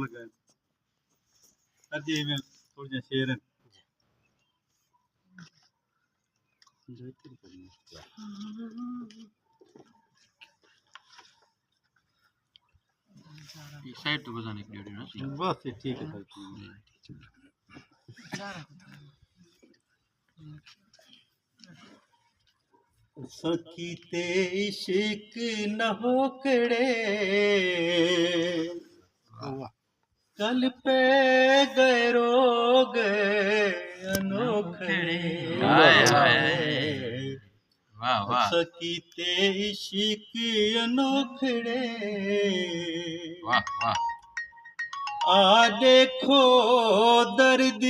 लगा अजी में थोड़ी सी शेर है साइड तो बजाने के लिए ना बस ठीक है सकीते इश्क न हो कड़े कल पे गए रोग अनोखड़े वाह वाह सकीते इश्क अनोखड़े वाह वाह आ देखो दर्द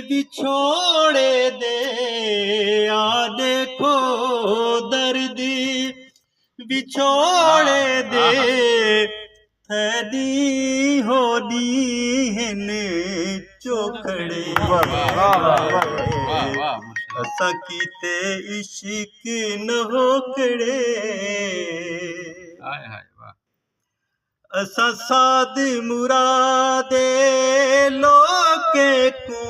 बिछोड़े दे आ देखो दर्द बिछोड़े दे थैली होदी हन चोखड़े सकीते इश्क न होकड़े असा साध मुरादे लोके को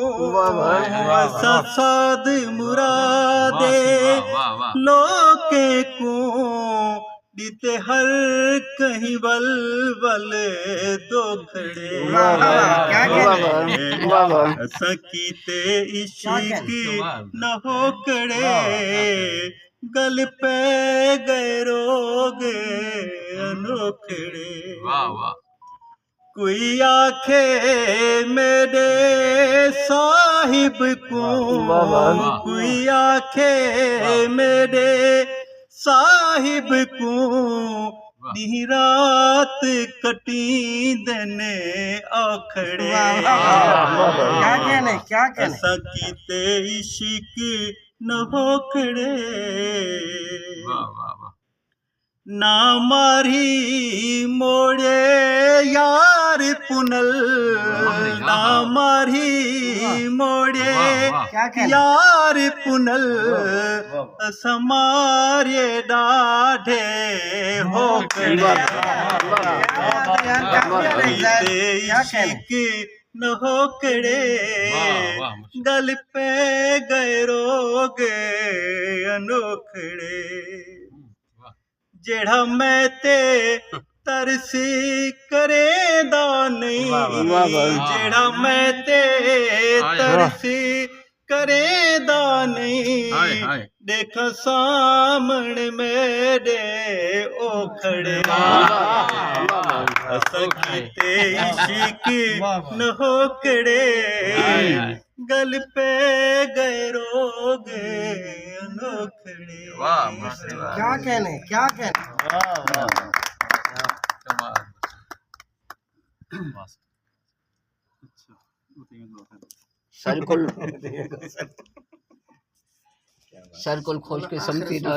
असा साध मुरादे लोके को दीते हर कहीं बल बल दो खड़े सकीते इश्क न हो कड़े गल पे गए रोग अनोखड़े कोई आखे मेरे साहिब को कोई आखे मेरे साहिब को दी रात कटी देने आखड़े क्या कहने सकीते इश्क न होकड़े ना मारी मोड़े यार पुनल ना मारी मोड़े यार पुनल समारे डाढ़े हो इश्क न हो कड़े गल पे गए रोग अनोखड़े जेड़ा मैं ते तरसी करेंदा नहीं जेड़ा मैं ते तरसी करेंदा नहीं देख सामने मेरे ओ खड़े सकीते इश्क न हो कड़े गल पे गए रोग अनोखड़े क्या कहने सर्कल खोल के समझी डाला।